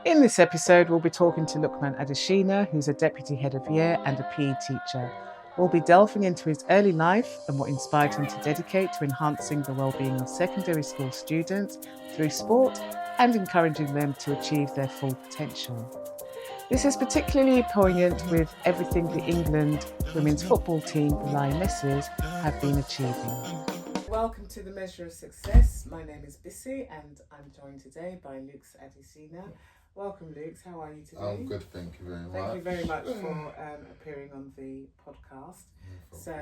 In this episode, we'll be talking to Lukman Adeshina, who's a Deputy Head of Year and a PE teacher. We'll be delving into his early life and what inspired him to dedicate to enhancing the well-being of secondary school students through sport and encouraging them to achieve their full potential. This is particularly poignant with everything the England women's football team, the Lionesses, have been achieving. Welcome to the Measure of Success. My name is Bissy and I'm joined today by Lukes Adesina. Welcome, Lukes. How are you today? I'm good, thank you very much. Thank you very much for appearing on the podcast. So,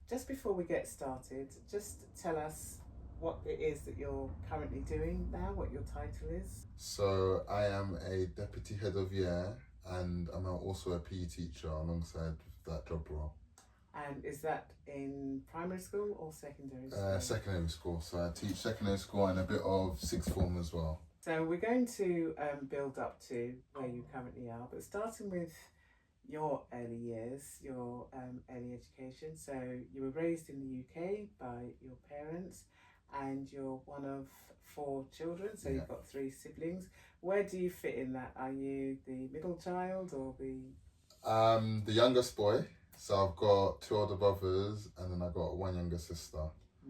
just before we get started, just tell us what it is that you're currently doing now, what your title is. So, I am a Deputy Head of Year and I'm also a PE teacher alongside that job role. And is that in primary school or secondary school? Secondary school. So, I teach secondary school and a bit of sixth form as well. So we're going to build up to where you currently are, but starting with your early years, your early education. So you were raised in the UK by your parents and you're one of 4 children, so you've got 3 siblings. Where do you fit in that? Are you the middle child or the youngest boy, so I've got 2 older brothers and then I've got 1 younger sister.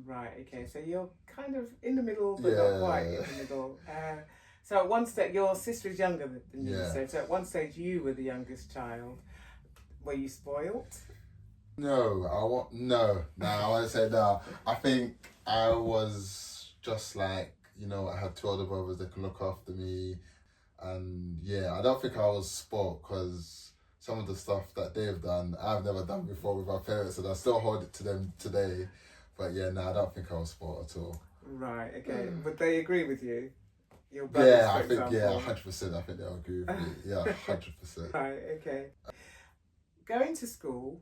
Right, okay, so you're kind of in the middle, but not quite in the middle. So at one stage, your sister is younger than you, so at one stage you were the youngest child. Were you spoilt? No, I want to say no. I think I was just like, I had 2 older brothers that can look after me. And I don't think I was spoiled because some of the stuff that they've done, I've never done before with my parents, and I still hold it to them today. But I don't think I was spoiled at all. Right, okay. Would they agree with you? Your brothers, I think, 100%. I think they'll agree with me. Yeah, 100%. Right, okay. Going to school,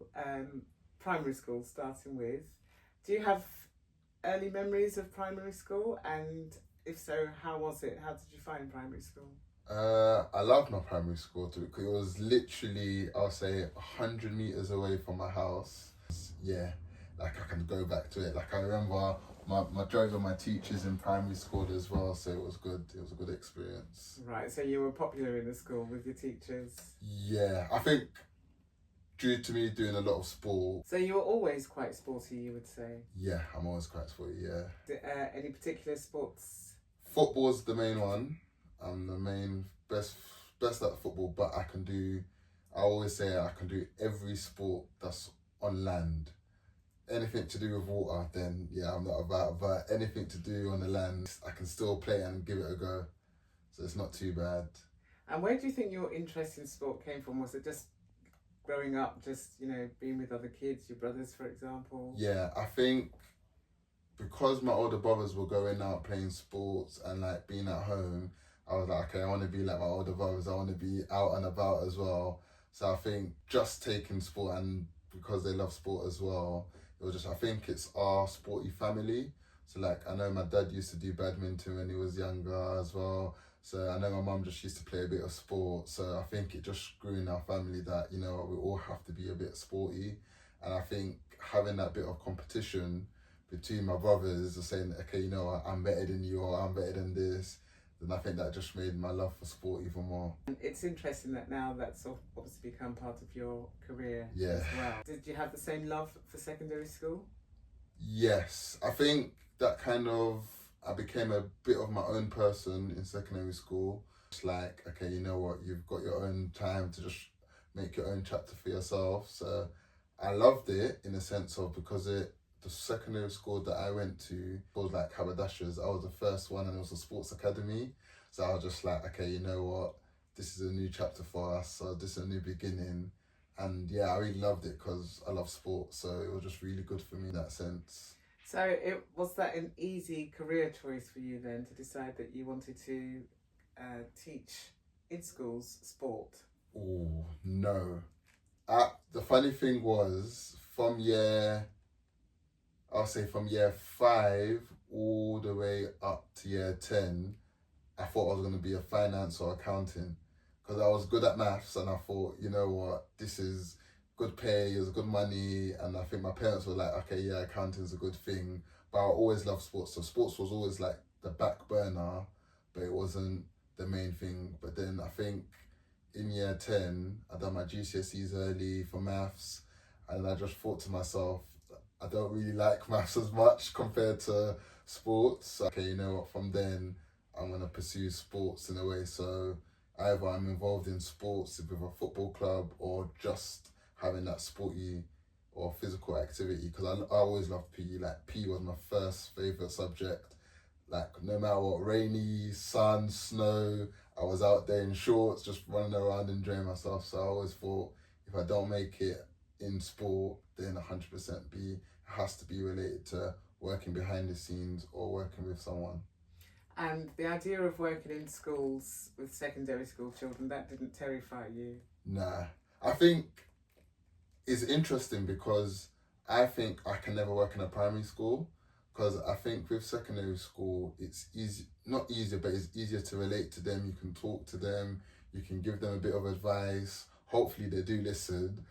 primary school starting with, do you have early memories of primary school? And if so, how was it? How did you find primary school? I loved my primary school too, because it was literally, I'll say, 100 metres away from my house. Yeah. Like I can go back to it. Like I remember my majority of my teachers in primary school as well, so it was good. It was a good experience. Right, so you were popular in the school with your teachers? Yeah, I think due to me doing a lot of sport. So you were always quite sporty, you would say? Yeah, I'm always quite sporty, yeah. Any particular sports? Football's the main one. I'm the main best at football, but I always say I can do every sport that's on land. Anything to do with water, then I'm not about. But anything to do on the land, I can still play and give it a go. So it's not too bad. And where do you think your interest in sport came from? Was it just growing up, just, being with other kids, your brothers, for example? Yeah, I think because my older brothers were going out playing sports and like being at home, I was like, okay, I want to be like my older brothers. I want to be out and about as well. So I think just taking sport, and because they love sport as well, it was just, I think it's our sporty family. So like, I know my dad used to do badminton when he was younger as well. So I know my mum just used to play a bit of sport. So I think it just grew in our family that, we all have to be a bit sporty. And I think having that bit of competition between my brothers, saying, okay, I'm better than you, or I'm better than this, then I think that just made my love for sport even more. It's interesting that now that's obviously become part of your career as well. Did you have the same love for secondary school? Yes, I think that I became a bit of my own person in secondary school. It's like, okay, you know what, you've got your own time to just make your own chapter for yourself. So I loved it in a sense of, because the secondary school that I went to was like haberdashers. I was the first one, and it was a sports academy. So I was just like, okay, you know what, this is a new chapter for us. So this is a new beginning. And I really loved it because I love sport. So it was just really good for me in that sense. So was that an easy career choice for you then, to decide that you wanted to teach in schools sport? Oh, no. The funny thing was, from year 5 all the way up to year 10, I thought I was going to be a finance or accounting, because I was good at maths, and I thought, you know what, this is good pay, it's good money, and I think my parents were like, okay, accounting's a good thing, but I always loved sports, so sports was always like the back burner, but it wasn't the main thing. But then I think in year 10, I done my GCSEs early for maths, and I just thought to myself, I don't really like maths as much compared to sports. So, okay, you know what, from then I'm going to pursue sports in a way. So either I'm involved in sports with a football club or just having that sporty or physical activity, because I always loved PE. Like PE was my first favourite subject. Like no matter what, rainy, sun, snow, I was out there in shorts, just running around enjoying myself. So I always thought if I don't make it in sport, then 100% has to be related to working behind the scenes or working with someone. And the idea of working in schools with secondary school children, that didn't terrify you? Nah, I think it's interesting because I think I can never work in a primary school, because I think with secondary school it's easy, not easier, but it's easier to relate to them. You can talk to them, you can give them a bit of advice. Hopefully they do listen.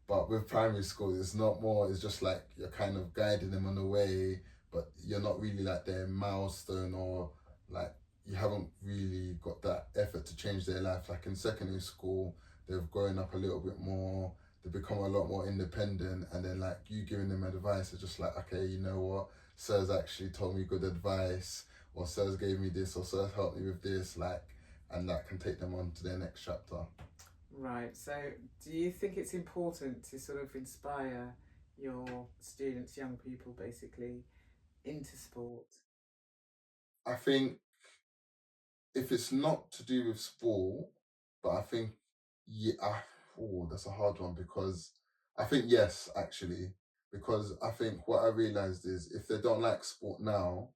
But with primary school, it's not more. It's just like you're kind of guiding them on the way, but you're not really like their milestone, or like you haven't really got that effort to change their life. Like in secondary school, they've grown up a little bit more, they become a lot more independent, and then like you giving them advice is just like, okay, you know what, sir's actually told me good advice, or sir's gave me this, or sir's helped me with this, like, and that can take them on to their next chapter. Right. So, do you think it's important to sort of inspire your students, young people, basically, into sport? I think if it's not to do with sport, but I think, yeah, oh, that's a hard one, because I think yes, actually, because I think what I realized is if they don't like sport now,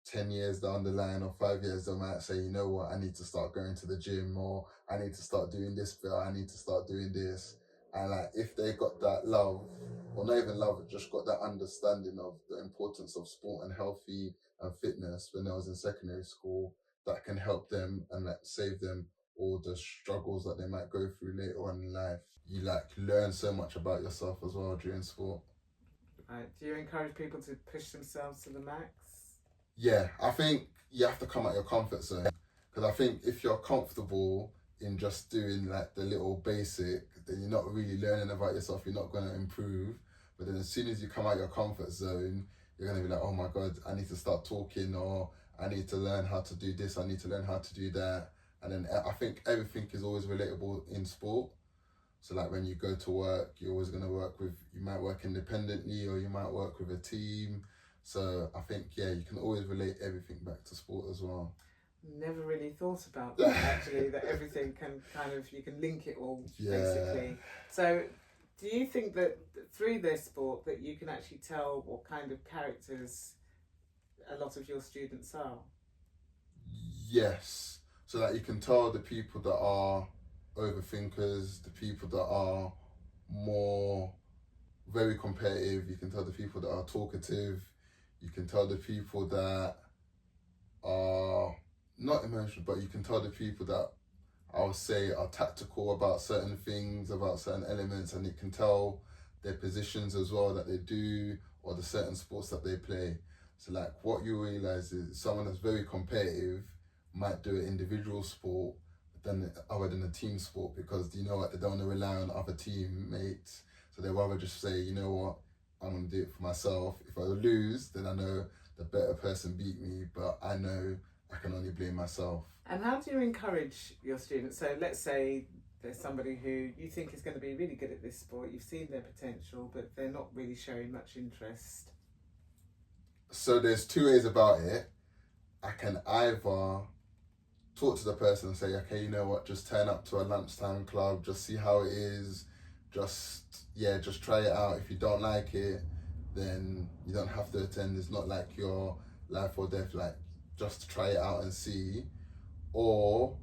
10 years down the line or 5 years, they might say, you know what, I need to start going to the gym, or I need to start doing this bit, or I need to start doing this. And like, if they got that love, or not even love, just got that understanding of the importance of sport and healthy and fitness when I was in secondary school, that can help them and like save them all the struggles that they might go through later on in life. You like learn so much about yourself as well during sport. Right. Do you encourage people to push themselves to the max? Yeah, I think you have to come out your comfort zone, because I think if you're comfortable in just doing like the little basic, then you're not really learning about yourself. You're not going to improve. But then as soon as you come out your comfort zone, you're going to be like, oh my god, I need to start talking, or I need to learn how to do this. I need to learn how to do that. And then I think everything is always relatable in sport. So like when you go to work, you're always going to work with, you might work independently or you might work with a team. So I think, yeah, you can always relate everything back to sport as well. Never really thought about that actually, that everything can kind of, you can link it all basically. So do you think that through their sport that you can actually tell what kind of characters a lot of your students are? Yes. So that you can tell the people that are overthinkers, the people that are more very competitive, you can tell the people that are talkative, you can tell the people that are not emotional, but you can tell the people that I would say are tactical about certain things, about certain elements, and you can tell their positions as well that they do, or the certain sports that they play. So like what you realize is someone that's very competitive might do an individual sport than other than a team sport, because you know what, they don't want to rely on other teammates. So they rather just say, you know what, I'm gonna do it for myself. If I lose, then I know the better person beat me, but I know I can only blame myself. And how do you encourage your students? So let's say there's somebody who you think is going to be really good at this sport, you've seen their potential, but they're not really showing much interest. So there's two ways about it. I can either talk to the person and say, okay, you know what, just turn up to a lunchtime club, just see how it is, just try it out. If you don't like it, then you don't have to attend. It's not like your life or death, like just try it out and see. Or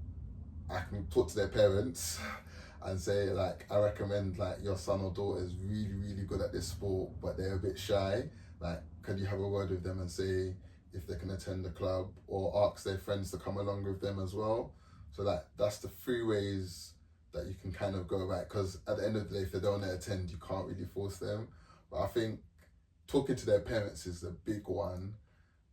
I can talk to their parents and say, like, I recommend like your son or daughter is really, really good at this sport, but they're a bit shy. Like, could you have a word with them and say if they can attend the club, or ask their friends to come along with them as well? So like that's the three ways that you can kind of go about. Because at the end of the day, if they don't want to attend, you can't really force them. But I think talking to their parents is a big one,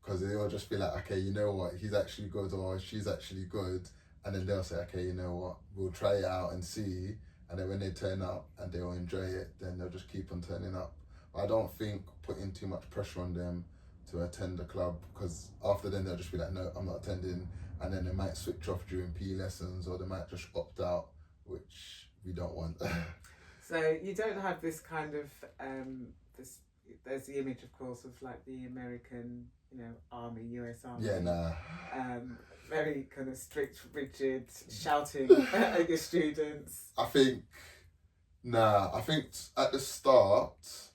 because they'll just be like, okay, you know what, he's actually good or she's actually good, and then they'll say, okay, you know what, we'll try it out and see, and then when they turn up and they'll enjoy it, then they'll just keep on turning up. But I don't think putting too much pressure on them to attend the club, because after then they'll just be like, no, I'm not attending, and then they might switch off during PE lessons, or they might just opt out, which we don't want. So you don't have this kind of this. There's the image, of course, of like the American, army, US Army. Yeah, nah. Very kind of strict, rigid, shouting at your students. I think at the start,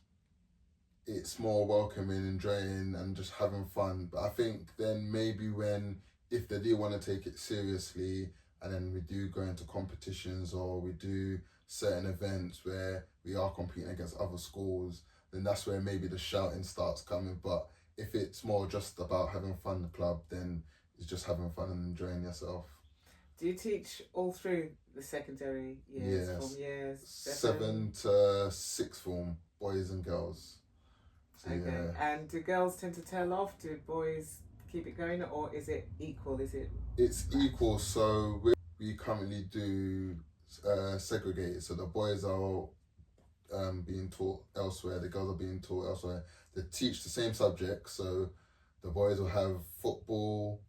it's more welcoming, enjoying, and just having fun. But I think then maybe if they do want to take it seriously, and then we do go into competitions or we do certain events where we are competing against other schools, then that's where maybe the shouting starts coming. But if it's more just about having fun in the club, then it's just having fun and enjoying yourself. Do you teach all through the secondary years, Yes. from years 7 to 6th form, boys and girls. So, okay. yeah. And do girls tend to tail off? Do boys keep it going, or is it equal? It's equal. So we currently do segregated. So the boys are being taught elsewhere, the girls are being taught elsewhere. They teach the same subject, so the boys will have football,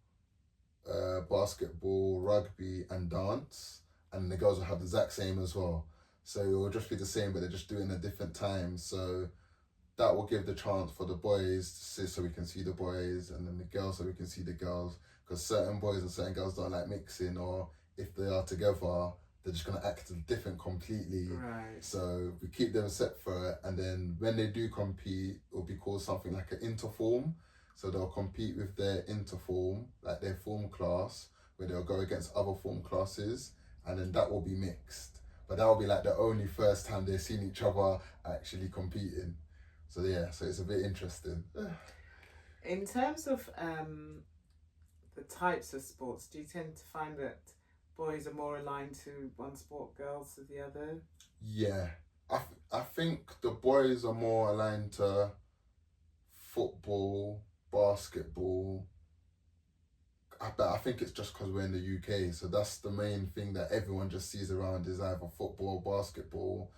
basketball, rugby, and dance, and the girls will have the exact same as well. So it will just be the same, but they're just doing a different time. So that will give the chance for the boys to sit so we can see the boys, and then the girls so we can see the girls. Because certain boys and certain girls don't like mixing, or if they are together, they're just going to act different completely. Right. So we keep them separate, and then when they do compete, it'll be called something like an interform. So they'll compete with their interform, like their form class, where they'll go against other form classes, and then that will be mixed. But that will be like the only first time they've seen each other actually competing. So yeah, so it's a bit interesting. In terms of the types of sports, do you tend to find that boys are more aligned to one sport, girls to the other? Yeah, I think the boys are more aligned to football, basketball. But I think it's just because we're in the UK, so that's the main thing that everyone just sees around is either football or basketball.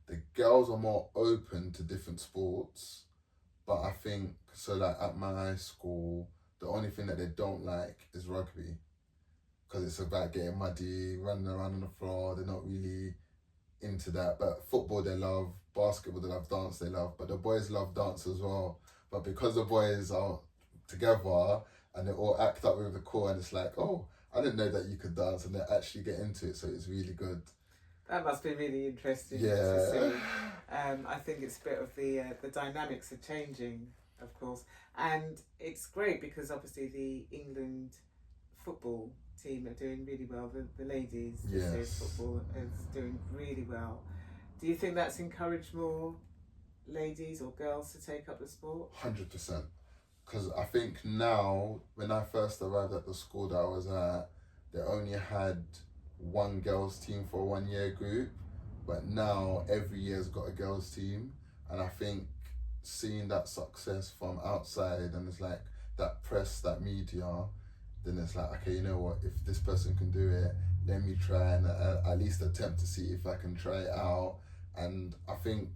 The girls are more open to different sports, but I think, so like at my high school, the only thing that they don't like is rugby, because it's about getting muddy, running around on the floor. They're not really into that. But football they love, basketball they love, dance they love, but the boys love dance as well. But because the boys are together and they all act up with the core, and it's like, oh, I didn't know that you could dance, and they actually get into it, so it's really good. That must be really interesting Yeah. to see. I think it's a bit of the dynamics are changing, of course, and it's great because obviously the England football team are doing really well. The ladies, Yes. football is doing really well. Do you think that's encouraged more ladies or girls to take up the sport? 100%. Because I think now, when I first arrived at the school that I was at, they only had one girls team for a 1 year group, but now every year's got a girls team. And I think seeing that success from outside, and it's like that press, that media, then it's like, okay, you know what, if this person can do it, let me try and at least attempt to see if I can try it out. And I think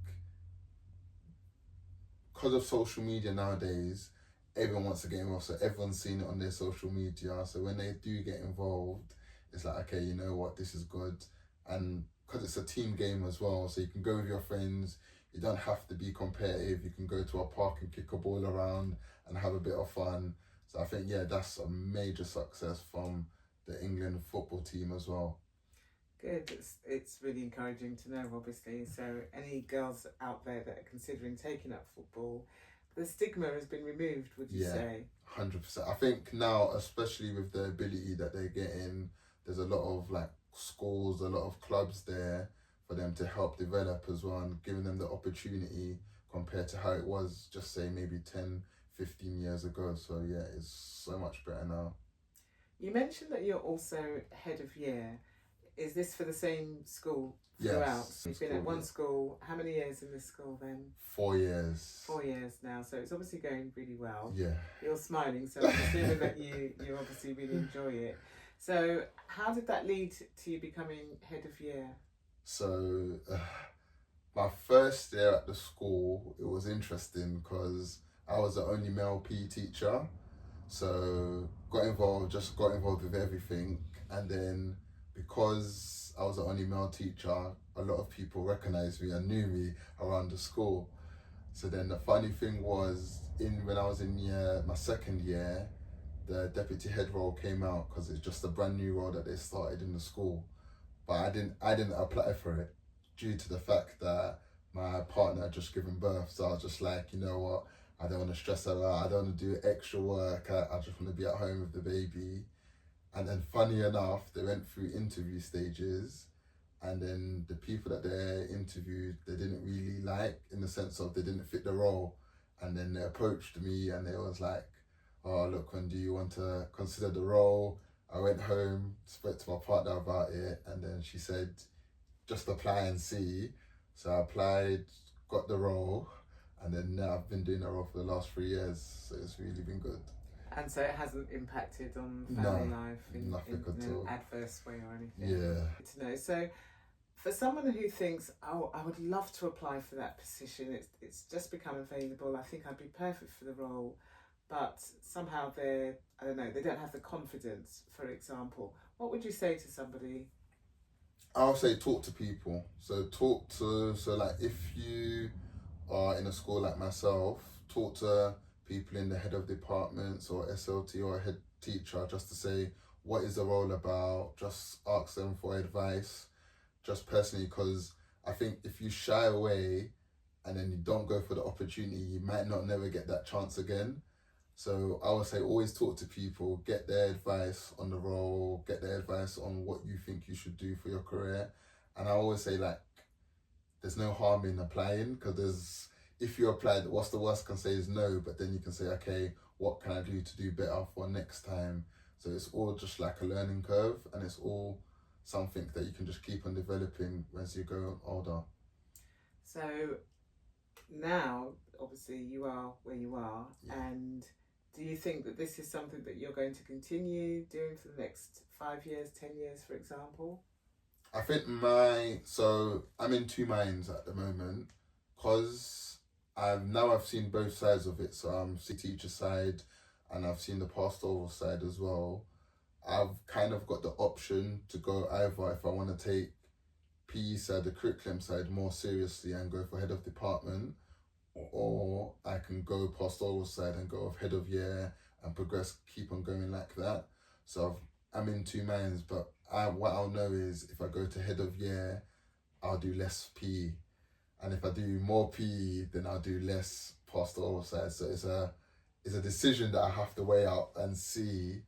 because of social media nowadays, everyone wants to get involved, so everyone's seen it on their social media. So when they do get involved, it's like, okay, you know what, this is good. And because it's a team game as well, so you can go with your friends, you don't have to be competitive, you can go to a park and kick a ball around and have a bit of fun. So I think, yeah, that's a major success from the England football team as well. Good. It's really encouraging to know, obviously. So any girls out there that are considering taking up football, the stigma has been removed, would you say? 100%. I think now, especially with the ability that they're getting, there's a lot of like schools, a lot of clubs there for them to help develop as well, and giving them the opportunity compared to how it was just say maybe 10, 15 years ago. So yeah, it's so much better now. You mentioned that you're also head of year. Is this for the same school Yes, throughout? same You've been at school, one yeah. school. How many years in this school then? 4 years. 4 years now, so it's obviously going really well. Yeah. You're smiling, so I'm assuming that you obviously really enjoy it. So how did that lead to you becoming head of year? So my first year at the school, it was interesting because I was the only male PE teacher. So got involved with everything. And then because I was the only male teacher, a lot of people recognized me and knew me around the school. So then the funny thing was, when I was in my second year, the deputy head role came out because it's just a brand new role that they started in the school. But I didn't apply for it due to the fact that my partner had just given birth. So I was just like, you know what, I don't want to stress her out. I don't want to do extra work. I just want to be at home with the baby. And then funny enough, they went through interview stages, and then the people that they interviewed, they didn't really like, in the sense of they didn't fit the role. And then they approached me and they was like, oh, look, when do you want to consider the role? I went home, spoke to my partner about it, and then she said, just apply and see. So I applied, got the role, and then now I've been doing that role for the last 3 years. So it's really been good. And so it hasn't impacted on family life in an adverse way or anything? Yeah. Good to know. So for someone who thinks, oh, I would love to apply for that position, it's just become available, I think I'd be perfect for the role, but somehow they don't have the confidence, for example, what would you say to somebody? I'll say talk to people. So like if you are in a school like myself, talk to people in the head of departments or SLT or a head teacher, just to say, what is the role about? Just ask them for advice, just personally, because I think if you shy away and then you don't go for the opportunity, you might not never get that chance again. So I would say always talk to people, get their advice on the role, get their advice on what you think you should do for your career. And I always say, like, there's no harm in applying, because if you apply, what's the worst can say is no, but then you can say, okay, what can I do to do better for next time? So it's all just like a learning curve, and it's all something that you can just keep on developing as you go older. So now, obviously, you are where you are, Yeah. and do you think that this is something that you're going to continue doing for the next 5 years, 10 years, for example? I think I'm in two minds at the moment, because I've seen both sides of it. So I'm the teacher side and I've seen the pastoral side as well. I've kind of got the option to go either if I want to take PE side, the curriculum side, more seriously and go for head of department, or I can go pastoral side and go off head of year and progress, keep on going like that. So I'm in two minds, but what I'll know is if I go to head of year, I'll do less PE, and if I do more PE, then I'll do less pastoral side. So it's a decision that I have to weigh up and see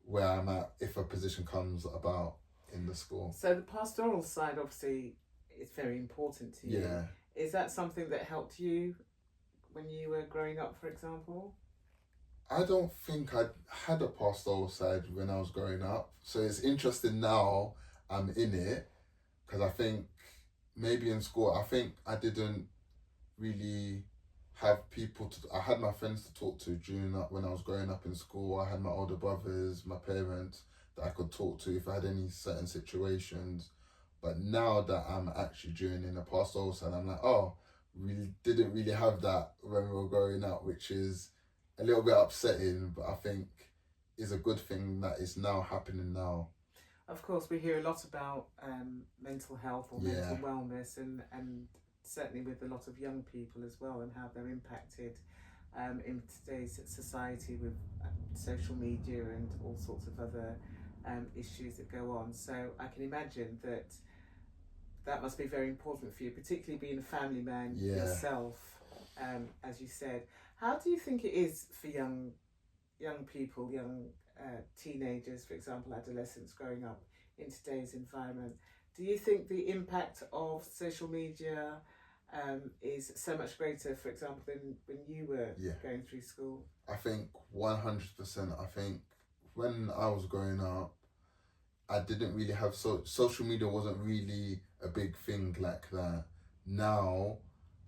where I'm at if a position comes about in the school. So the pastoral side obviously is very important to you. Yeah. Is that something that helped you when you were growing up, for example? I don't think I had a pastoral side when I was growing up. So it's interesting now I'm in it, because I think maybe in school, I think I didn't really have people I had my friends to talk to when I was growing up in school. I had my older brothers, my parents that I could talk to if I had any certain situations. But now that I'm actually joining the pastoral side, I'm like, oh, we didn't really have that when we were growing up, which is a little bit upsetting, but I think is a good thing that is now happening now. Of course, we hear a lot about mental health or mental wellness, and certainly with a lot of young people as well, and how they're impacted in today's society with social media and all sorts of other issues that go on. So I can imagine that must be very important for you, particularly being a family man yourself, as you said. How do you think it is for young people, young teenagers, for example, adolescents growing up in today's environment? Do you think the impact of social media is so much greater, for example, than when you were going through school? I think 100%. I think when I was growing up, I didn't really have social media wasn't really a big thing like that. Now,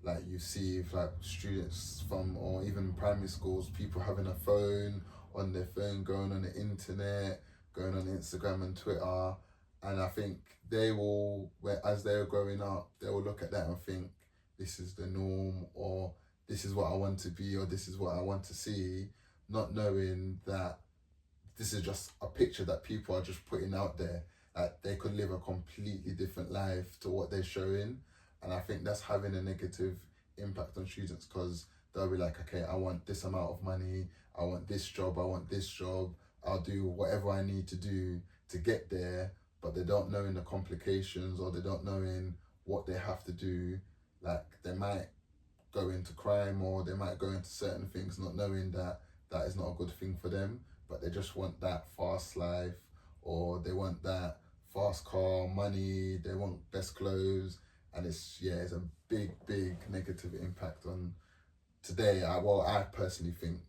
like you see, if, like students from or even primary schools, people having a phone on their phone, going on the internet, going on Instagram and Twitter, and I think they will, as they're growing up, they will look at that and think this is the norm, or this is what I want to be, or this is what I want to see, not knowing that this is just a picture that people are just putting out there. Like they could live a completely different life to what they're showing, and I think that's having a negative impact on students because they'll be like, okay, I want this amount of money, I want this job, I want this job, I'll do whatever I need to do to get there, but they don't know in the complications or they don't know in what they have to do. Like they might go into crime or they might go into certain things not knowing that that is not a good thing for them, but they just want that fast life or they want that fast car, money, they want best clothes, and it's yeah, it's a big negative impact on today. I personally think,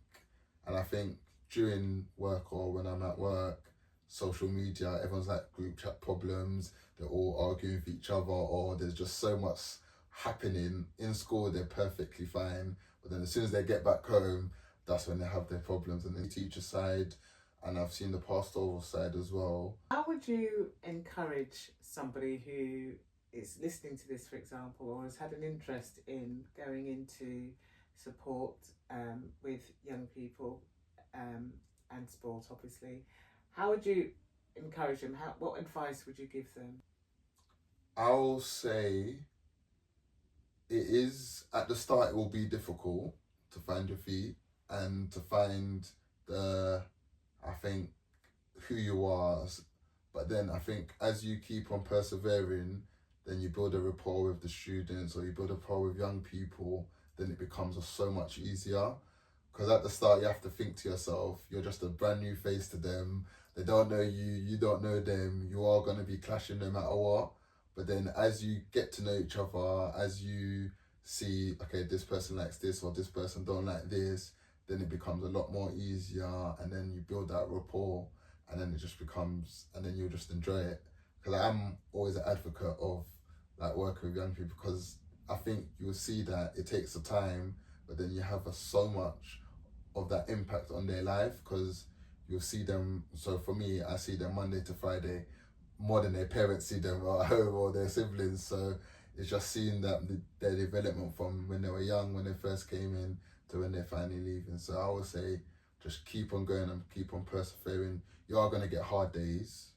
and I think during work or when I'm at work, social media, everyone's like group chat problems. They're all arguing with each other, or there's just so much happening in school. They're perfectly fine, but then as soon as they get back home, that's when they have their problems. And the teacher side, and I've seen the pastoral side as well. How would you encourage somebody who is listening to this, for example, or has had an interest in going into support with young people and sport, obviously? How would you encourage them? What advice would you give them? I'll say it is at the start. It will be difficult to find your feet and to find the, I think, who you are. But then I think as you keep on persevering, then you build a rapport with the students or you build a rapport with young people, then it becomes so much easier. Because at the start, you have to think to yourself, you're just a brand new face to them. They don't know you, you don't know them. You are going to be clashing no matter what. But then as you get to know each other, as you see, okay, this person likes this or this person don't like this, then it becomes a lot more easier. And then you build that rapport and then it just becomes, and then you'll just enjoy it. Because I'm always an advocate of like working with young people because I think you'll see that it takes the time, but then you have so much of that impact on their life because you'll see them. So for me, I see them Monday to Friday more than their parents see them at home or their siblings. So it's just seeing that their development from when they were young, when they first came in, to when they're finally leaving. So I would say just keep on going and keep on persevering. You are going to get hard days.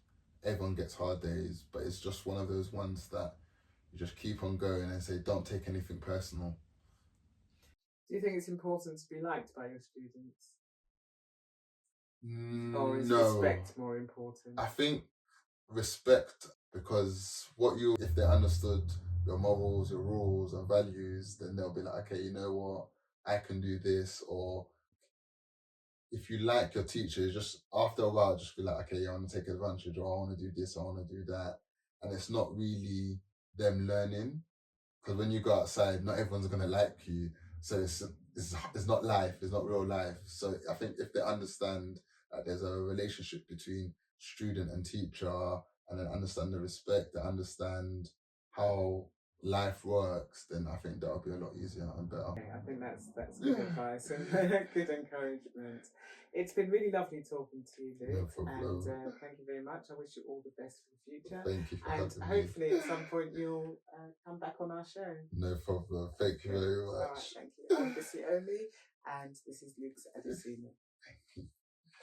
Everyone gets hard days, but it's just one of those ones that you just keep on going and say, don't take anything personal. Do you think it's important to be liked by your students? Or is No, respect more important? I think respect because what you if they understood your morals, your rules and values, then they'll be like, okay, you know what, I can do this. Or if you like your teacher, just after a while, just be like, okay, I want to take advantage, or I want to do this, I want to do that, and it's not really them learning because when you go outside, not everyone's gonna like you. So it's not life. It's not real life. So I think if they understand that there's a relationship between student and teacher, and then understand the respect, they understand how life works, then I think that'll be a lot easier and better. Okay, I think that's good advice and good encouragement. It's been really lovely talking to you, No Luke, and problem. thank you very much. I wish you all the best for the future, Thank you for and having me. hopefully at some point you'll come back on our show. No problem. Thank you Okay. very All right, much. thank you. I'm Bissy Omi, and this is Luke's Adesina.